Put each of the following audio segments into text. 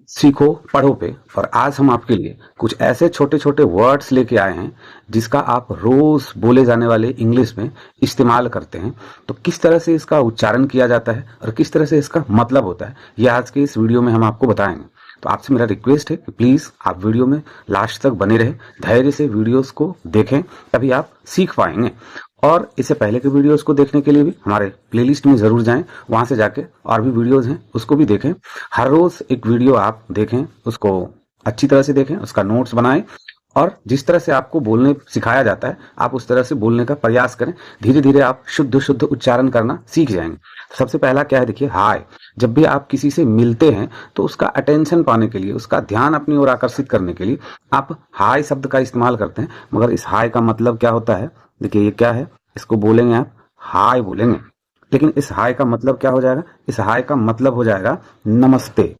सीखो पढ़ो पे। और आज हम आपके लिए कुछ ऐसे छोटे छोटे वर्ड्स लेके आए हैं जिसका आप रोज बोले जाने वाले इंग्लिश में इस्तेमाल करते हैं। तो किस तरह से इसका उच्चारण किया जाता है और किस तरह से इसका मतलब होता है, ये आज के इस वीडियो में हम आपको बताएंगे। तो आपसे मेरा रिक्वेस्ट है कि प्लीज आप वीडियो में लास्ट तक बने रहे, धैर्य से वीडियोस को देखें, तभी आप सीख पाएंगे। और इससे पहले के वीडियोस को देखने के लिए भी हमारे प्लेलिस्ट में जरूर जाएं, वहां से जाके और भी वीडियोस हैं उसको भी देखें। हर रोज एक वीडियो आप देखें, उसको अच्छी तरह से देखें, उसका नोट्स बनाएं और जिस तरह से आपको बोलने सिखाया जाता है आप उस तरह से बोलने का प्रयास करें। धीरे धीरे आप शुद्ध शुद्ध उच्चारण करना सीख जाएंगे। सबसे पहला क्या है, देखिए हाय। जब भी आप किसी से मिलते हैं तो उसका अटेंशन पाने के लिए, उसका ध्यान अपनी ओर आकर्षित करने के लिए आप हाय शब्द का इस्तेमाल करते हैं। मगर इस हाय का मतलब क्या होता है, देखिए ये क्या है, इसको बोलेंगे आप हाय बोलेंगे, लेकिन इस हाय का मतलब क्या हो जाएगा, इस हाय का मतलब हो जाएगा नमस्ते।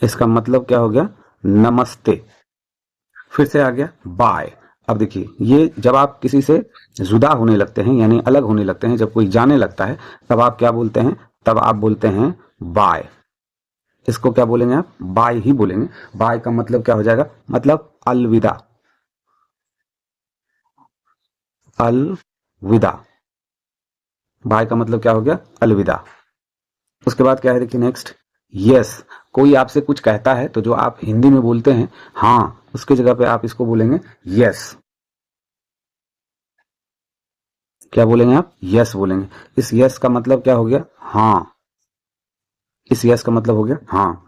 इसका मतलब क्या हो गया, नमस्ते। फिर से आ गया बाय। अब देखिए ये जब आप किसी से जुदा होने लगते हैं यानी अलग होने लगते हैं, जब कोई जाने लगता है तब आप क्या बोलते हैं, तब आप बोलते हैं बाय। इसको क्या बोलेंगे आप, बाय ही बोलेंगे। बाय का मतलब क्या हो जाएगा, मतलब अलविदा। अलविदा, बाय का मतलब क्या हो गया, अलविदा। उसके बाद क्या है, देखिए नेक्स्ट यस। कोई आपसे कुछ कहता है तो जो आप हिंदी में बोलते हैं हाँ, उसके जगह पे आप इसको बोलेंगे यस। क्या बोलेंगे आप, यस बोलेंगे। इस यस का मतलब क्या हो गया, हाँ। इस यस का मतलब हो गया हाँ।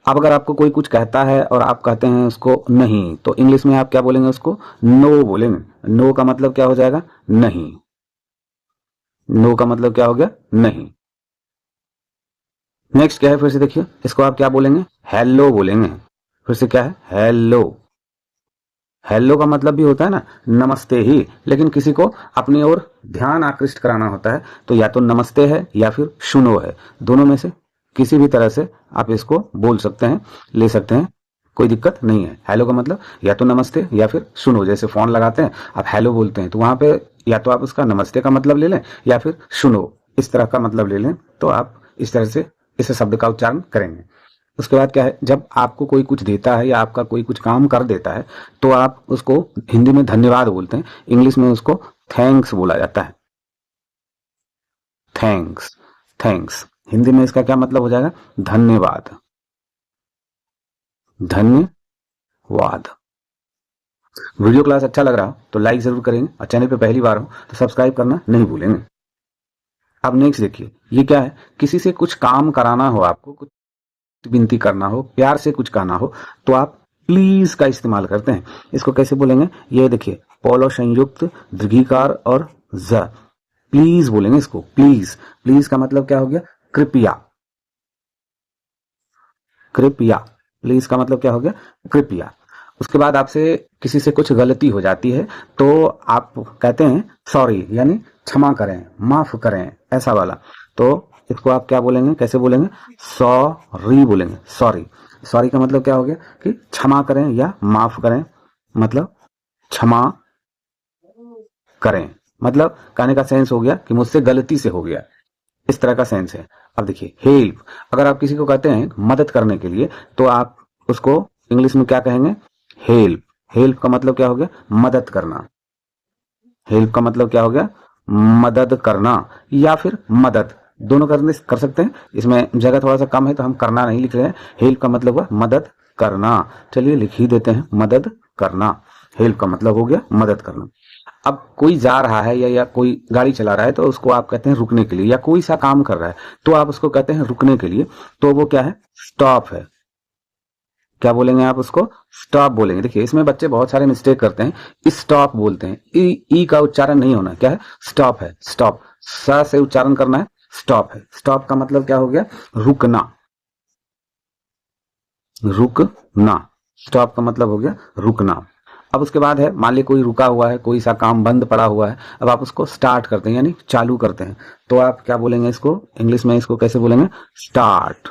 अब अगर आपको कोई कुछ कहता है और आप कहते हैं उसको नहीं, तो इंग्लिश में आप क्या बोलेंगे, उसको नो बोलेंगे। नो का मतलब क्या हो जाएगा, नहीं। नो का मतलब क्या हो गया, नहीं। नेक्स्ट क्या है, फिर से देखिए, इसको आप क्या बोलेंगे, हेलो बोलेंगे। फिर से क्या है, हेलो। हेलो का मतलब भी होता है ना नमस्ते ही, लेकिन किसी को अपनी ओर ध्यान आकृष्ट कराना होता है तो या तो नमस्ते है या फिर सुनो है। दोनों में से किसी भी तरह से आप इसको बोल सकते हैं, ले सकते हैं, कोई दिक्कत नहीं है। हेलो का मतलब या तो नमस्ते या फिर सुनो। जैसे फोन लगाते हैं आप हेलो बोलते हैं तो वहां पे या तो आप उसका नमस्ते का मतलब ले लें या फिर सुनो इस तरह का मतलब ले लें, तो आप इस तरह से इस शब्द का उच्चारण करेंगे। उसके बाद क्या है, जब आपको कोई कुछ देता है या आपका कोई कुछ काम कर देता है तो आप उसको हिंदी में धन्यवाद बोलते हैं, इंग्लिश में उसको थैंक्स बोला जाता है। थैंक्स, थैंक्स हिंदी में इसका क्या मतलब हो जाएगा, धन्यवाद। धन्यवाद। वीडियो क्लास अच्छा लग रहा हो तो लाइक जरूर करेंगे और चैनल पे पहली बार हो तो सब्सक्राइब करना नहीं भूलेंगे। अब नेक्स्ट देखिए, ये क्या है, किसी से कुछ काम कराना हो, आपको कुछ विनती करना हो, प्यार से कुछ कहना हो, तो आप प्लीज का इस्तेमाल करते हैं। इसको कैसे बोलेंगे, ये देखिए पोलो संयुक्त दीर्घिकार और ज, प्लीज बोलेंगे इसको, प्लीज। प्लीज का मतलब क्या हो गया, कृपया। कृपया, प्लीज का मतलब क्या हो गया, कृपया। उसके बाद आपसे किसी से कुछ गलती हो जाती है तो आप कहते हैं सॉरी, यानी क्षमा करें, माफ करें, ऐसा वाला। तो इसको आप क्या बोलेंगे, कैसे बोलेंगे, सॉरी बोलेंगे, सॉरी। सॉरी का मतलब क्या हो गया कि क्षमा करें या माफ करें, मतलब क्षमा करें, मतलब कहने का सेंस हो गया कि मुझसे गलती से हो गया, इस तरह का सेंस है। अब देखिए हेल्प, अगर आप किसी को कहते हैं मदद करने के लिए तो आप उसको इंग्लिश में क्या कहेंगे, हेल्प। हेल्प का मतलब क्या हो गया, मदद करना। हेल्प का मतलब क्या हो गया, मदद करना या फिर मदद, दोनों करने कर सकते हैं। इसमें जगह थोड़ा सा कम है तो हम करना नहीं लिख रहे हैं। हेल्प का मतलब हुआ मदद करना, चलिए लिख ही देते हैं मदद करना। हेल्प का मतलब हो गया मदद करना। अब कोई जा रहा है या कोई गाड़ी चला रहा है तो उसको आप कहते हैं रुकने के लिए, या कोई सा काम कर रहा है तो आप उसको कहते हैं रुकने के लिए, तो वो क्या है, स्टॉप है। क्या बोलेंगे आप उसको, स्टॉप बोलेंगे। देखिए इसमें बच्चे बहुत सारे मिस्टेक करते हैं, स्टॉप बोलते हैं, ई का उच्चारण नहीं होना, क्या है, स्टॉप है, स्टॉप। स से उच्चारण करना है, स्टॉप है। स्टॉप का मतलब क्या हो गया, रुकना। रुकना, स्टॉप का मतलब हो गया रुकना। अब उसके बाद है, मान लीजिए कोई रुका हुआ है, कोई सा काम बंद पड़ा हुआ है, अब आप उसको स्टार्ट करते हैं यानी चालू करते हैं, तो आप क्या बोलेंगे इसको, इंग्लिश में इसको कैसे बोलेंगे, स्टार्ट।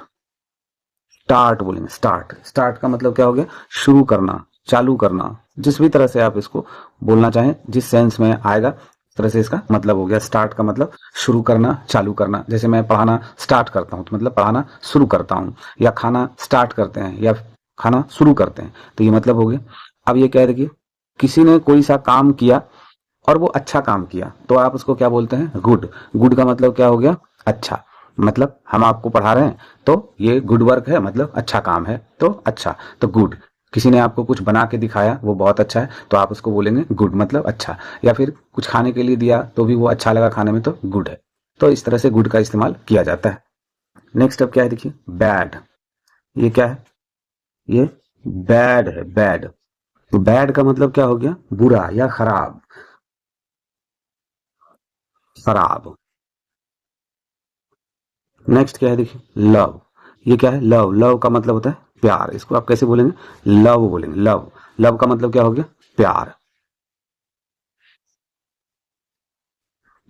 स्टार्ट बोलेंगे, स्टार्ट। स्टार्ट का मतलब क्या हो गया, शुरू करना, चालू करना। जिस भी तरह से आप इसको बोलना चाहें, जिस सेंस में आएगा तरह से इसका मतलब हो गया। स्टार्ट का मतलब शुरू करना, चालू करना। जैसे मैं पढ़ाना स्टार्ट करता हूँ तो मतलब पढ़ाना शुरू करता हूँ, या खाना स्टार्ट करते हैं या खाना शुरू करते हैं, तो ये मतलब हो गया। अब ये कह देखिए, किसी ने कोई सा काम किया और वो अच्छा काम किया, तो आप उसको क्या बोलते हैं? गुड। गुड का मतलब क्या हो गया? अच्छा। मतलब हम आपको पढ़ा रहे हैं तो ये गुड वर्क है, मतलब अच्छा काम है, तो अच्छा, तो गुड। किसी ने आपको कुछ बना के दिखाया, वो बहुत अच्छा है, तो आप उसको बोलेंगे गुड, मतलब अच्छा। या फिर कुछ खाने के लिए दिया तो भी वो अच्छा लगा खाने में, तो गुड है। तो इस तरह से गुड का इस्तेमाल किया जाता है। नेक्स्ट अब क्या है देखिए, बैड। ये क्या है? ये बैड है, बैड। तो बैड का मतलब क्या हो गया? बुरा या खराब। खराब। नेक्स्ट क्या है देखिए, लव। ये क्या है? लव। लव का मतलब होता है प्यार। इसको आप कैसे बोलेंगे? लव बोलेंगे, लव। लव का मतलब क्या हो गया? प्यार।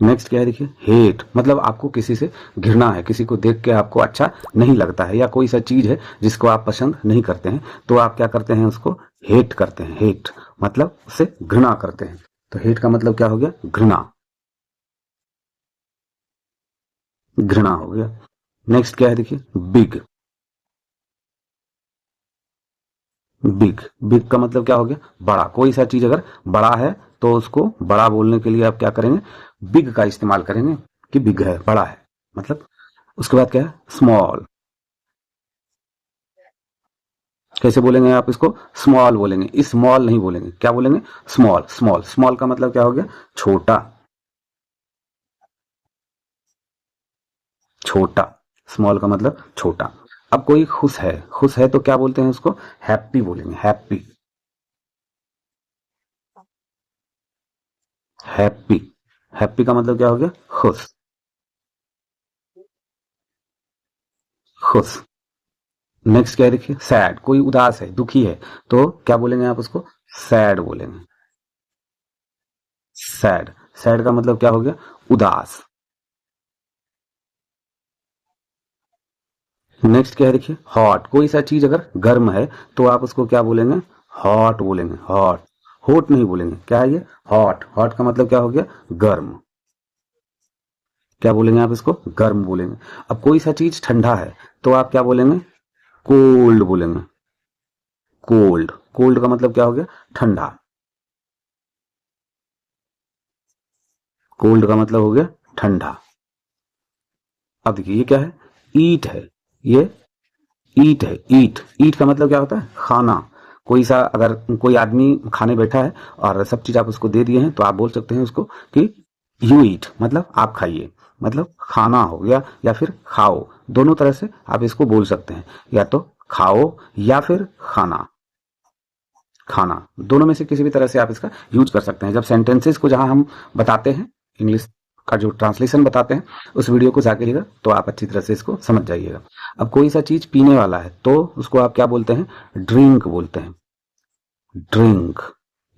नेक्स्ट क्या है देखिए, हेट। मतलब आपको किसी से घृणा है, किसी को देख के आपको अच्छा नहीं लगता है, या कोई सा चीज है जिसको आप पसंद नहीं करते हैं, तो आप क्या करते हैं? उसको हेट करते हैं। हेट मतलब उससे घृणा करते हैं। तो हेट का मतलब क्या हो गया? घृणा। घृणा हो गया। नेक्स्ट क्या है देखिए, बिग। बिग। बिग का मतलब क्या हो गया? बड़ा। कोई सा चीज अगर बड़ा है तो उसको बड़ा बोलने के लिए आप क्या करेंगे? बिग का इस्तेमाल करेंगे, कि बिग है, बड़ा है, मतलब। उसके बाद क्या है? स्मॉल। कैसे बोलेंगे आप इसको? स्मॉल बोलेंगे, स्मॉल नहीं बोलेंगे। क्या बोलेंगे? स्मॉल। स्मॉल। स्मॉल का मतलब क्या हो गया? छोटा। छोटा। स्मॉल का मतलब छोटा। अब कोई खुश है, खुश है तो क्या बोलते हैं उसको? हैप्पी बोलेंगे, हैप्पी। हैप्पी। हैप्पी का मतलब क्या हो गया? खुश। खुश। नेक्स्ट क्या है देखिए, सैड। कोई उदास है, दुखी है, तो क्या बोलेंगे आप उसको? सैड बोलेंगे। सैड। सैड का मतलब क्या हो गया? उदास। नेक्स्ट क्या है देखिए, हॉट। कोई सा चीज अगर गर्म है तो आप उसको क्या बोलेंगे? हॉट बोलेंगे, हॉट। हॉट नहीं बोलेंगे। क्या है ये? हॉट। हॉट का मतलब क्या हो गया? गर्म। क्या बोलेंगे आप इसको? गर्म बोलेंगे। अब कोई सा चीज ठंडा है तो आप क्या बोलेंगे? कोल्ड बोलेंगे। कोल्ड। कोल्ड का मतलब क्या हो गया? ठंडा। कोल्ड का मतलब हो गया ठंडा। अब देखिए, ये क्या है? ईट है। ये ईट है। ईट। ईट का मतलब क्या होता है? खाना। कोई सा अगर कोई आदमी खाने बैठा है और सब चीज आप उसको दे दिए हैं, तो आप बोल सकते हैं उसको कि यू ईट, मतलब आप खाइए, मतलब खाना हो गया, या फिर खाओ। दोनों तरह से आप इसको बोल सकते हैं, या तो खाओ या फिर खाना। खाना, दोनों में से किसी भी तरह से आप इसका यूज कर सकते हैं। जब सेंटेंसेस को जहां हम बताते हैं, इंग्लिश का जो ट्रांसलेशन बताते हैं, उस वीडियो को जाके लिएगा तो आप अच्छी तरह से इसको समझ जाइएगा। अब कोई सा चीज पीने वाला है तो उसको आप क्या बोलते हैं? ड्रिंक बोलते हैं। ड्रिंक।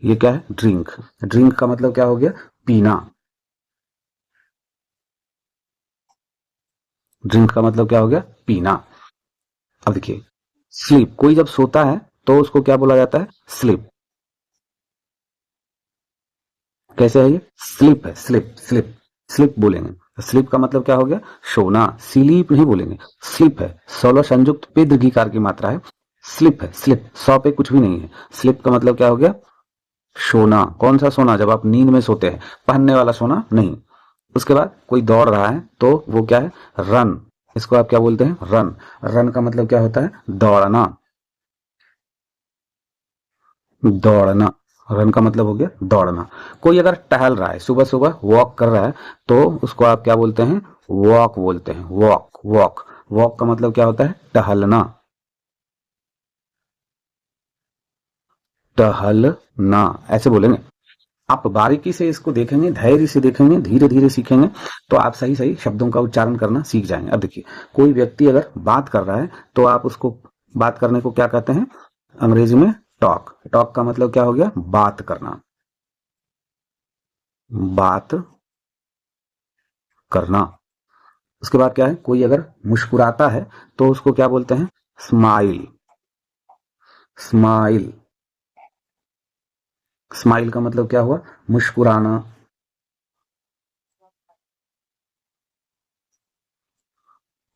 ये क्या है? ड्रिंक। ड्रिंक का मतलब क्या हो गया? पीना। ड्रिंक का मतलब क्या हो गया? पीना। अब देखिए, स्लीप। कोई जब सोता है तो उसको क्या बोला जाता है? स्लीप। कैसे है ये? स्लिप है, स्लिप। स्लिप। स्लिप बोलेंगे। स्लिप का मतलब क्या हो गया? सोना। स्लीप नहीं बोलेंगे, स्लिप है। सोलह संयुक्त पे दीर्घिकार की मात्रा है। स्लिप है, स्लिप। सौ पे कुछ भी नहीं है। स्लिप का मतलब क्या हो गया? सोना। कौन सा सोना? जब आप नींद में सोते हैं, पहनने वाला सोना नहीं। उसके बाद कोई दौड़ रहा है तो वो क्या है? रन। इसको आप क्या बोलते हैं? रन। रन का मतलब क्या होता है? दौड़ना। दौड़ना। रन का मतलब हो गया दौड़ना। कोई अगर टहल रहा है, सुबह सुबह वॉक कर रहा है, तो उसको आप क्या बोलते हैं? वॉक बोलते हैं। वॉक। वॉक। वॉक का मतलब क्या होता है? टहलना। टहलना, ऐसे बोलेंगे। आप बारीकी से इसको देखेंगे, धैर्य से देखेंगे, धीरे धीरे सीखेंगे, तो आप सही सही शब्दों का उच्चारण करना सीख जाएंगे। अब देखिए, कोई व्यक्ति अगर बात कर रहा है तो आप उसको, बात करने को क्या कहते हैं? अंग्रेजी में टॉक। टॉक का मतलब क्या हो गया? बात करना। बात करना। उसके बाद क्या है? कोई अगर मुस्कुराता है तो उसको क्या बोलते हैं? स्माइल। स्माइल। स्माइल का मतलब क्या हुआ? मुस्कुराना।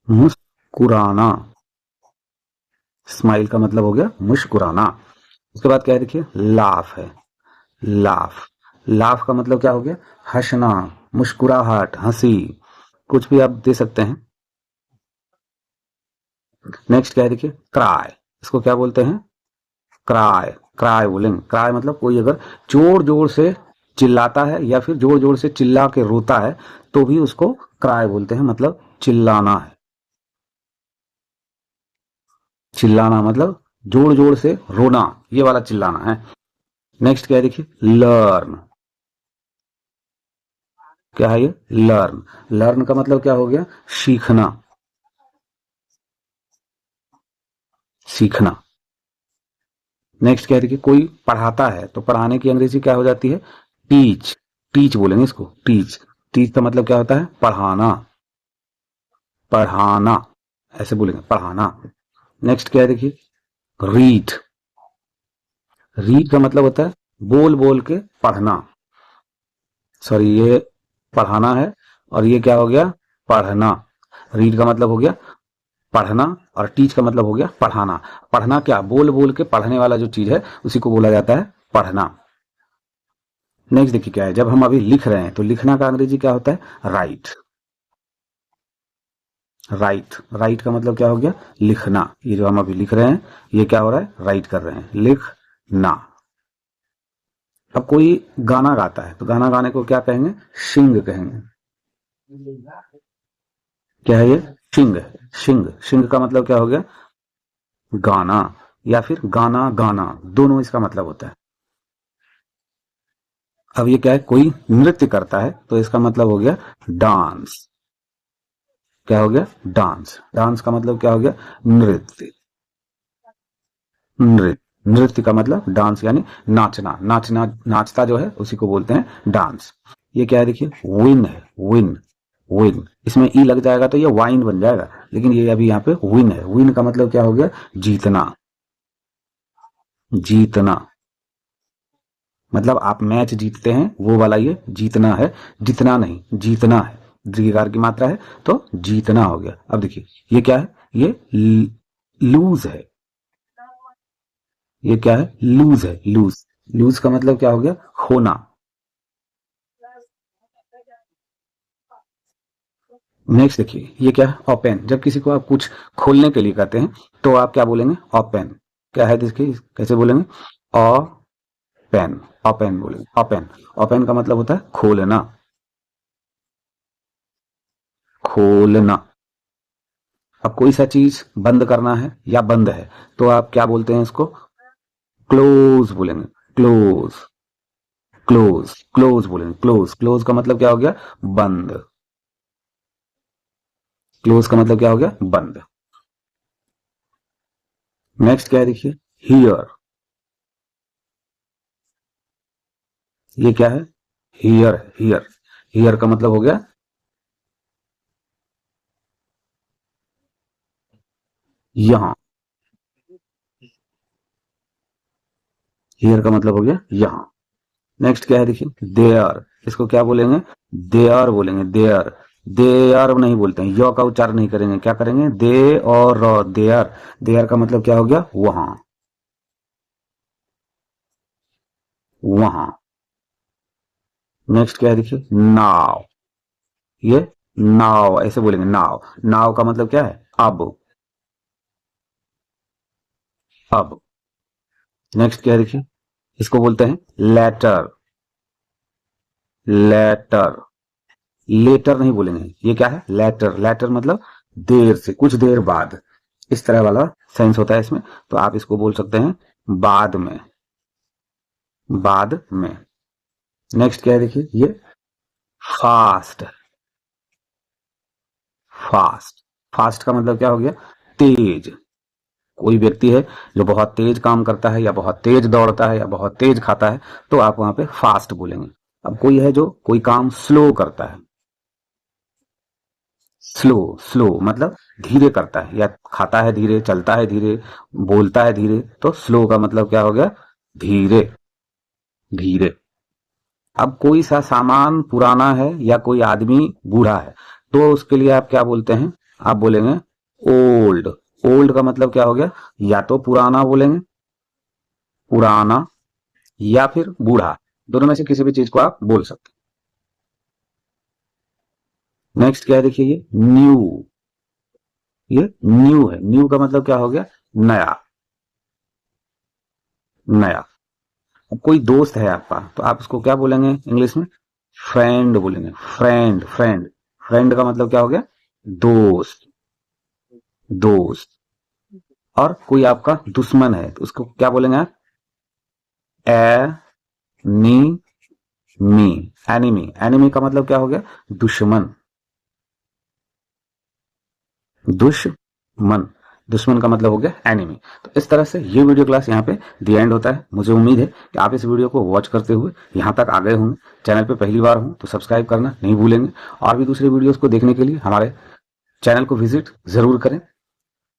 मुस्कुराना। स्माइल का मतलब हो गया मुस्कुराना। उसके बाद क्या है देखिए, लाफ है। लाफ, लाफ का मतलब क्या हो गया, हंसना, मुस्कुराहट, हंसी, कुछ भी आप दे सकते हैं। नेक्स्ट क्या है देखिए, क्राई। इसको क्या बोलते हैं, क्राई। क्राई बोलेंगे, क्राई मतलब कोई अगर जोर जोर से चिल्लाता है या फिर जोर जोर से चिल्ला के रोता है तो भी उसको क्राई बोलते हैं, मतलब चिल्लाना है। चिल्लाना मतलब जोर जोर से रोना, ये वाला चिल्लाना है। नेक्स्ट क्या है देखिए, लर्न। क्या है ये, लर्न। लर्न का मतलब क्या हो गया, सीखना। सीखना। नेक्स्ट क्या है देखिए, कोई पढ़ाता है तो पढ़ाने की अंग्रेजी क्या हो जाती है, टीच। टीच बोलेंगे इसको, टीच। टीच का मतलब क्या होता है, पढ़ाना। पढ़ाना, ऐसे बोलेंगे, पढ़ाना। नेक्स्ट क्या है देखिए, रीड। रीड का मतलब होता है बोल बोल के पढ़ना। सॉरी, ये पढ़ाना है और ये क्या हो गया, पढ़ना। रीड का मतलब हो गया पढ़ना और टीच का मतलब हो गया पढ़ाना। पढ़ना क्या, बोल बोल के पढ़ने वाला जो चीज है उसी को बोला जाता है पढ़ना। नेक्स्ट देखिए क्या है, जब हम अभी लिख रहे हैं तो लिखना का अंग्रेजी क्या होता है, राइट। राइट, राइट का मतलब क्या हो गया, लिखना। ये जो हम अभी लिख रहे हैं ये क्या हो रहा है, राइट कर रहे हैं, लिखना। अब कोई गाना गाता है तो गाना गाने को क्या कहेंगे, सिंग कहेंगे। क्या है ये, सिंग। सिंग, सिंग का मतलब क्या हो गया, गाना, या फिर गाना गाना, दोनों इसका मतलब होता है। अब ये क्या है, कोई नृत्य करता है तो इसका मतलब हो गया डांस। क्या हो गया, डांस। डांस का मतलब क्या हो गया, नृत्य। नृत्य, नृत्य का मतलब डांस यानी नाचना। नाचना, नाचता जो है उसी को बोलते हैं डांस। ये क्या है देखिए, विन है, विन। विन, इसमें ई लग जाएगा तो ये वाइन बन जाएगा, लेकिन ये अभी यहाँ पे विन है। विन का मतलब क्या हो गया, जीतना। जीतना मतलब आप मैच जीतते हैं वो वाला ये जीतना है, जितना नहीं, जीतना है। दीर्घकार की मात्रा है तो जीतना हो गया। अब देखिए ये क्या है, ये लूज है। ये क्या है, लूज है, लूज। लूज का मतलब क्या हो गया, खोना। नेक्स्ट देखिए ये क्या है, ओपन। जब किसी को आप कुछ खोलने के लिए कहते हैं तो आप क्या बोलेंगे, ओपन। क्या है देखिए, कैसे बोलेंगे, ओपन। ओपन बोलेंगे, ओपन। ओपन का मतलब होता है खोलना। खोलना। अब कोई सा चीज बंद करना है या बंद है तो आप क्या बोलते हैं इसको, क्लोज बोलेंगे। क्लोज। क्लोज, क्लोज बोलेंगे, क्लोज। क्लोज का मतलब क्या हो गया, बंद। क्लोज का मतलब क्या हो गया, बंद। नेक्स्ट क्या है देखिए, हियर। ये क्या है, हियर। हियर, हियर का मतलब हो गया यहां। हियर का मतलब हो गया यहां। नेक्स्ट क्या है देखिए, देयर। इसको क्या बोलेंगे, देयर बोलेंगे, देयर। देयर नहीं बोलते हैं, य का उच्चारण नहीं करेंगे, क्या करेंगे, दे और र, देयर। देयर का मतलब क्या हो गया, वहां। वहां। नेक्स्ट क्या है देखिए, नाव। ये नाव ऐसे बोलेंगे, नाव। नाव का मतलब क्या है, अब। अब। नेक्स्ट क्या है देखिए, इसको बोलते हैं लेटर। लेटर। लेटर नहीं बोलेंगे, ये क्या है, लेटर। लेटर मतलब देर से, कुछ देर बाद, इस तरह वाला सेंस होता है इसमें। तो आप इसको बोल सकते हैं बाद में। बाद में। नेक्स्ट क्या है देखिए, ये फास्ट। फास्ट। फास्ट का मतलब क्या हो गया, तेज। कोई व्यक्ति है जो बहुत तेज काम करता है या बहुत तेज दौड़ता है या बहुत तेज खाता है तो आप वहां पे फास्ट बोलेंगे। अब कोई है जो कोई काम स्लो करता है, स्लो। स्लो मतलब धीरे करता है, या खाता है धीरे, चलता है धीरे, बोलता है धीरे, तो स्लो का मतलब क्या हो गया, धीरे। धीरे। अब कोई सा सामान पुराना है या कोई आदमी बूढ़ा है तो उसके लिए आप क्या बोलते हैं, आप बोलेंगे ओल्ड। ओल्ड का मतलब क्या हो गया, या तो पुराना बोलेंगे, पुराना, या फिर बूढ़ा, दोनों में से किसी भी चीज को आप बोल सकते हैं। नेक्स्ट क्या है, देखिए ये न्यू। ये न्यू है, न्यू का मतलब क्या हो गया, नया, नया। अब कोई दोस्त है आपका तो आप उसको क्या बोलेंगे इंग्लिश में, फ्रेंड बोलेंगे, फ्रेंड, फ्रेंड। फ्रेंड का मतलब क्या हो गया, दोस्त, दोस्त। और कोई आपका दुश्मन है तो उसको क्या बोलेंगे आप, ए नी मी, एनिमी। एनिमी का मतलब क्या हो गया, दुश्मन, दुश्मन। दुश्मन का मतलब हो गया एनिमी। तो इस तरह से ये वीडियो क्लास यहाँ पे दी एंड होता है। मुझे उम्मीद है कि आप इस वीडियो को वॉच करते हुए यहाँ तक आ गए होंगे। चैनल पे पहली बार हो तो सब्सक्राइब करना नहीं भूलेंगे, और भी दूसरे वीडियोस को देखने के लिए हमारे चैनल को विजिट जरूर करें।